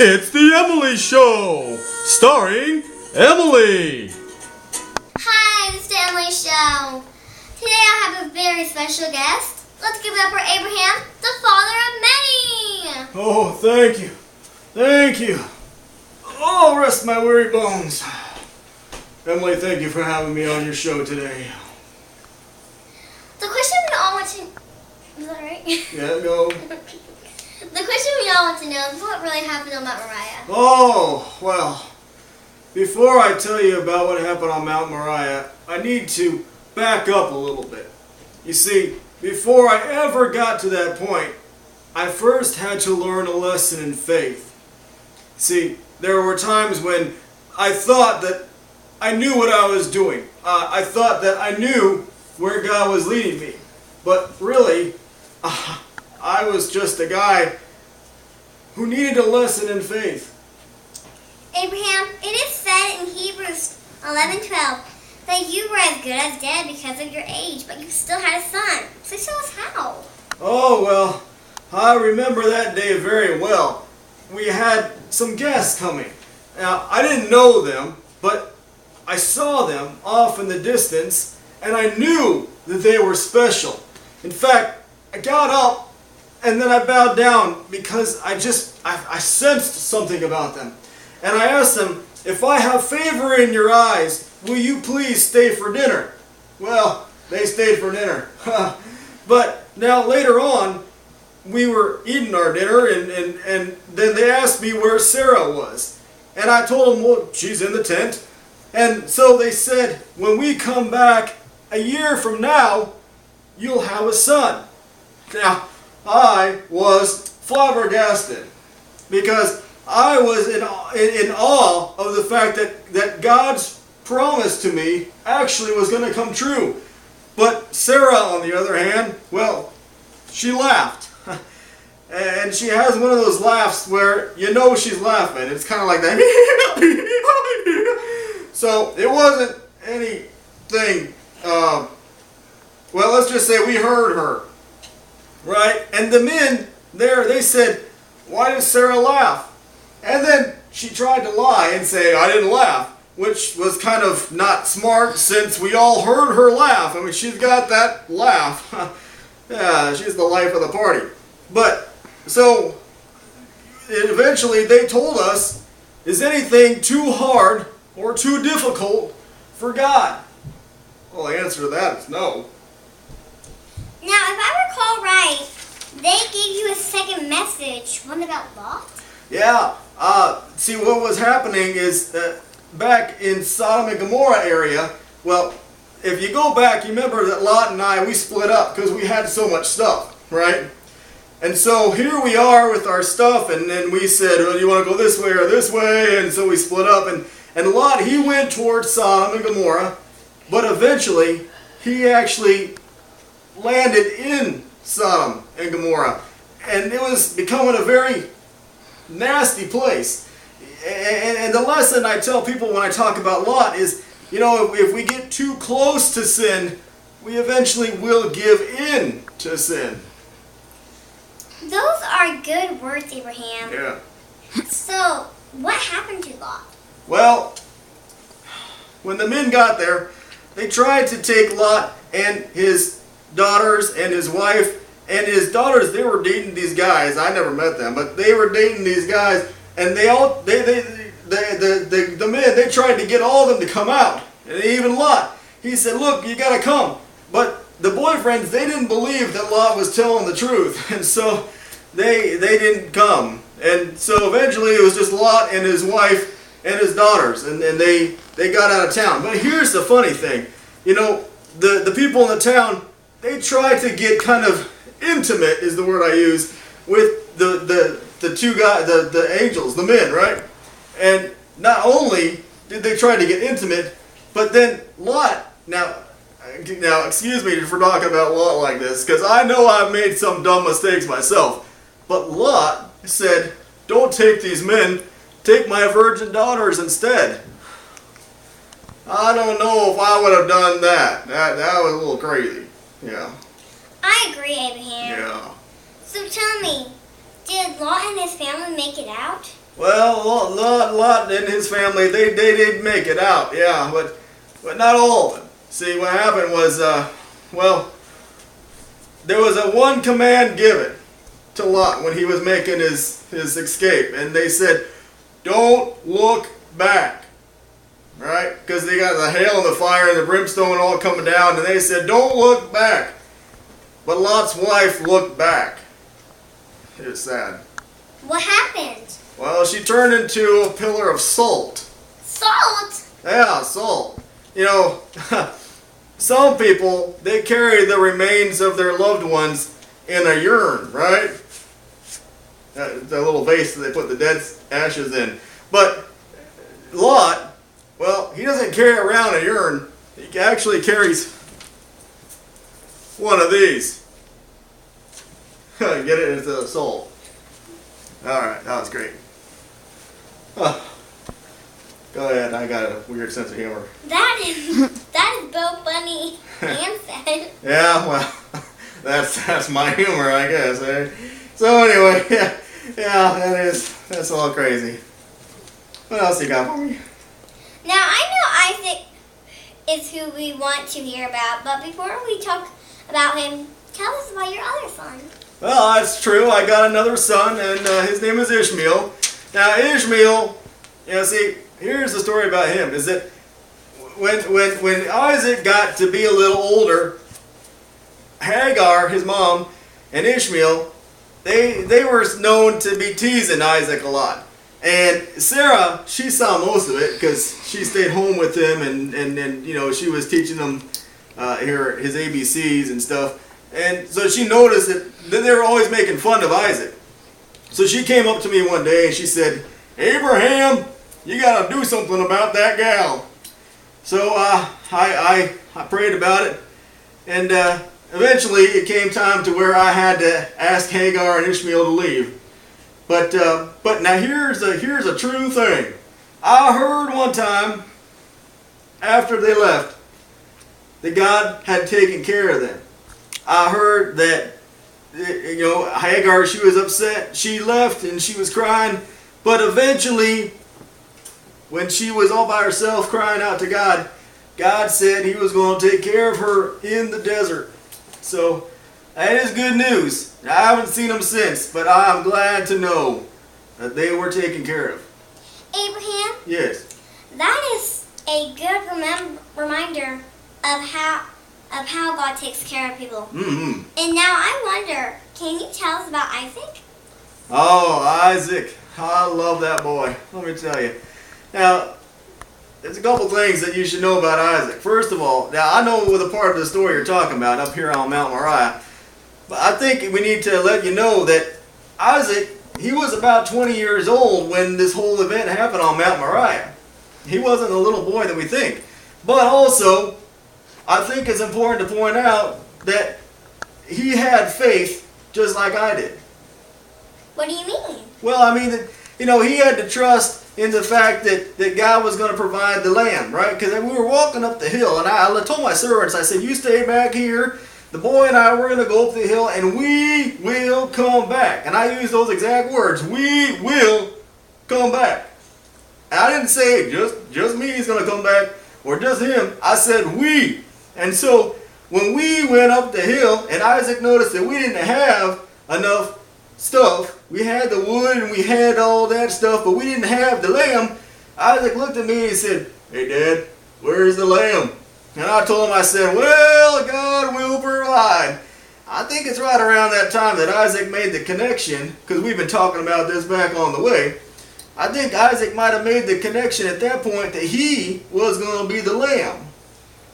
It's the Emily Show, starring Emily. Hi, this is the Emily Show. Today I have a very special guest. Let's give it up for Abraham, the father of many. Oh, thank you. Thank you. Oh, rest my weary bones. Emily, thank you for having me on your show today. The question we all want to... Is that right? Yeah, go. The question we all want to know is what really happened on Mount Moriah. Oh, well, before I tell you about what happened on Mount Moriah, I need to back up a little bit. You see, before I ever got to that point, I first had to learn a lesson in faith. See, there were times when I thought that I knew what I was doing. I thought that I knew where God was leading me. But really, I was just a guy who needed a lesson in faith. Abraham, it is said in Hebrews 11:12 that you were as good as dead because of your age, but you still had a son. So show us how. Oh, well, I remember that day very well. We had some guests coming. Now, I didn't know them, but I saw them off in the distance, and I knew that they were special. In fact, I got up and then I bowed down because I sensed something about them. And I asked them, if I have favor in your eyes, will you please stay for dinner? Well, they stayed for dinner. But now later on, we were eating our dinner and then they asked me where Sarah was. And I told them, well, she's in the tent. And so they said, when we come back a year from now, you'll have a son. Now, I was flabbergasted because I was in awe of the fact that God's promise to me actually was going to come true. But Sarah, on the other hand, well, she laughed. And she has one of those laughs where you know she's laughing. It's kind of like that. So it wasn't anything, well, let's just say we heard her. Right? And the men there, they said, why did Sarah laugh? And then she tried to lie and say, I didn't laugh, which was kind of not smart since we all heard her laugh. I mean, she's got that laugh. Yeah, she's the life of the party. But, so, eventually they told us, is anything too hard or too difficult for God? Well, the answer to that is no. Now, if I recall right, they gave you a second message, one about Lot? Yeah. See, what was happening is back in Sodom and Gomorrah area, well, if you go back, you remember that Lot and I, we split up because we had so much stuff, right? And so here we are with our stuff, and then we said, well, you want to go this way or this way? And so we split up, and Lot, he went towards Sodom and Gomorrah, but eventually he actually landed in Sodom and Gomorrah, and it was becoming a very nasty place. And the lesson I tell people when I talk about Lot is, you know, if we get too close to sin, we eventually will give in to sin. Those are good words, Abraham. Yeah. So, what happened to Lot? Well, when the men got there, they tried to take Lot and his daughters and his wife and his daughters. They were dating these guys. I never met them, but they were dating these guys, and the men, they tried to get all of them to come out, and even Lot. He said, look, you got to come. But the boyfriends, they didn't believe that Lot was telling the truth, and so they didn't come. And so eventually it was just Lot and his wife and his daughters, and they got out of town. But here's the funny thing. You know, the people in the town, they tried to get kind of intimate, is the word I use, with the two guys, the angels, the men, right? And not only did they try to get intimate, but then Lot, now excuse me for talking about Lot like this, because I know I've made some dumb mistakes myself, but Lot said, don't take these men, take my virgin daughters instead. I don't know if I would have done that. That was a little crazy. Yeah. I agree, Abraham. Yeah. So tell me, did Lot and his family make it out? Well, Lot and his family, they did make it out, yeah, but not all of them. See, what happened was, well, there was a one command given to Lot when he was making his escape, and they said, "Don't look back," right? Because they got the hail and the fire and the brimstone all coming down, and they said, "Don't look back." But Lot's wife looked back. It was sad. What happened? Well, she turned into a pillar of salt. Salt? Yeah, salt. You know, some people, they carry the remains of their loved ones in a urn, right? The little vase that they put the dead ashes in. But Lot, well, he doesn't carry around a urn. He actually carries one of these. Get it into the soul. Alright, that was great. Oh. Go ahead, I got a weird sense of humor. That is both funny and sad. Yeah, well, that's my humor, I guess. Eh? So anyway, yeah, that's all crazy. What else you got for me? Now, I know Isaac is who we want to hear about, but before we talk about him, tell us about your other son. Well, that's true. I got another son, and his name is Ishmael. Now, Ishmael, see, here's the story about him, is that when Isaac got to be a little older, Hagar, his mom, and Ishmael, they were known to be teasing Isaac a lot. And Sarah, she saw most of it because she stayed home with him, and you know, she was teaching him his ABCs and stuff. And so she noticed that they were always making fun of Isaac. So she came up to me one day and she said, "Abraham, you got to do something about that gal." So I prayed about it, and eventually it came time to where I had to ask Hagar and Ishmael to leave. But now here's a true thing. I heard one time after they left that God had taken care of them. I heard that, you know, Hagar, she was upset. She left and she was crying. But eventually, when she was all by herself crying out to God, God said He was going to take care of her in the desert. So that is good news. I haven't seen them since, but I'm glad to know that they were taken care of. Abraham? Yes. That is a good reminder of how God takes care of people. Mm-hmm. And now I wonder, can you tell us about Isaac? Oh, Isaac. I love that boy. Let me tell you. Now, there's a couple things that you should know about Isaac. First of all, now I know the part of the story you're talking about up here on Mount Moriah, but I think we need to let you know that Isaac, he was about 20 years old when this whole event happened on Mount Moriah. He wasn't the little boy that we think. But also, I think it's important to point out that he had faith just like I did. What do you mean? Well, I mean, you know, he had to trust in the fact that God was going to provide the lamb, right? Because we were walking up the hill, and I told my servants, I said, "You stay back here. The boy and I, we're going to go up the hill, and we will come back." And I used those exact words, "We will come back." And I didn't say just me is going to come back, or just him. I said we. And so when we went up the hill, and Isaac noticed that we didn't have enough stuff, we had the wood and we had all that stuff, but we didn't have the lamb. Isaac looked at me and said, "Hey Dad, where's the lamb?" And I told him, I said, "Well, God will provide." I think it's right around that time that Isaac made the connection, because we've been talking about this back on the way. I think Isaac might have made the connection at that point that he was going to be the lamb.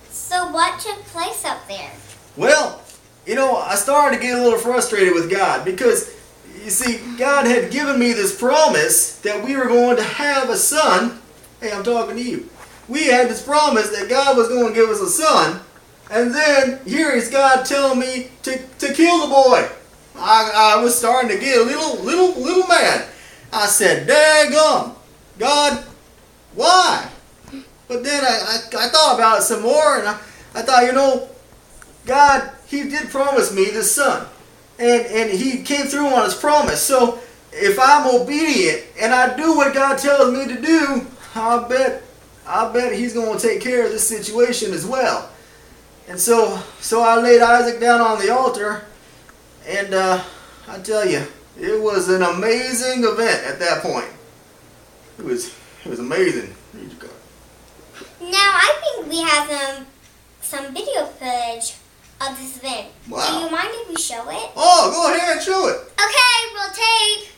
So what took place up there? Well, you know, I started to get a little frustrated with God because, you see, God had given me this promise that we were going to have a son. Hey, I'm talking to you. We had this promise that God was going to give us a son, and then here is God telling me to kill the boy. I was starting to get a little mad. I said, "Daggum, God, why?" But then I thought about it some more, and I thought, you know, God, He did promise me this son. And He came through on His promise. So if I'm obedient and I do what God tells me to do, I bet He's going to take care of this situation as well. And so I laid Isaac down on the altar, and I tell you, it was an amazing event at that point. It was amazing. Now I think we have some video footage of this event. Wow. Do you mind if we show it? Oh, go ahead and show it. Okay, we'll take.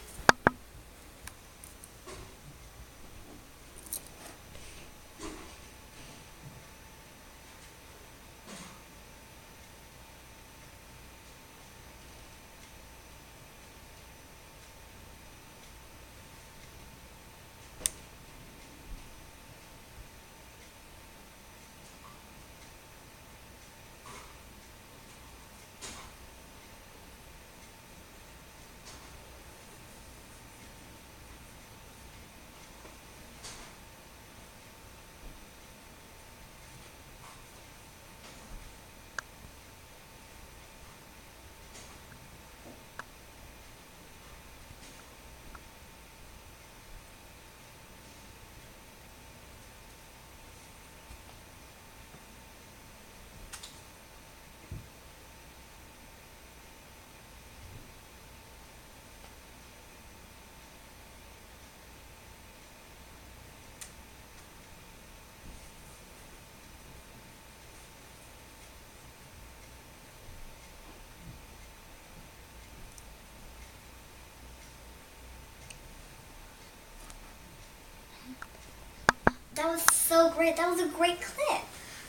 That was so great. That was a great clip.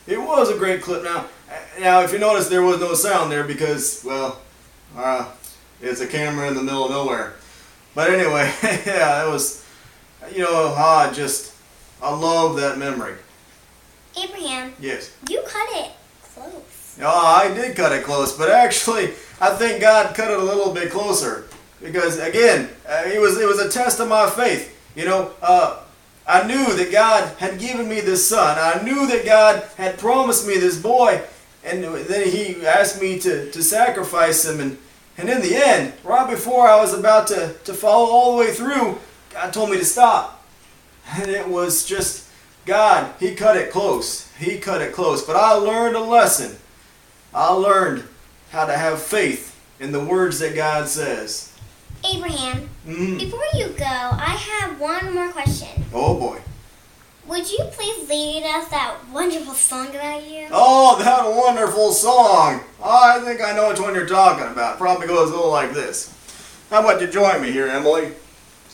It was a great clip. Now, if you notice, there was no sound there because, well, it's a camera in the middle of nowhere. But anyway, yeah, it was, I love that memory. Abraham. Yes. You cut it close. Oh, I did cut it close, but actually, I think God cut it a little bit closer because, again, it was a test of my faith. I knew that God had given me this son. I knew that God had promised me this boy, and then He asked me to sacrifice him. And in the end, right before I was about to follow all the way through, God told me to stop. And it was just God. He cut it close. He cut it close. But I learned a lesson. I learned how to have faith in the words that God says. Abraham, before you go, I have one more question. Oh boy. Would you please lead us that wonderful song about you? Oh, that wonderful song. I think I know which one you're talking about. Probably goes a little like this. How about you join me here, Emily?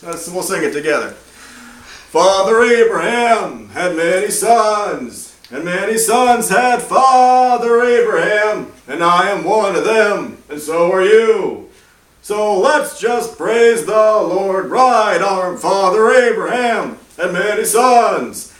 We'll sing it together. Father Abraham had many sons, and many sons had Father Abraham, and I am one of them, and so are you. So let's just praise the Lord. Right arm, Father Abraham had many sons,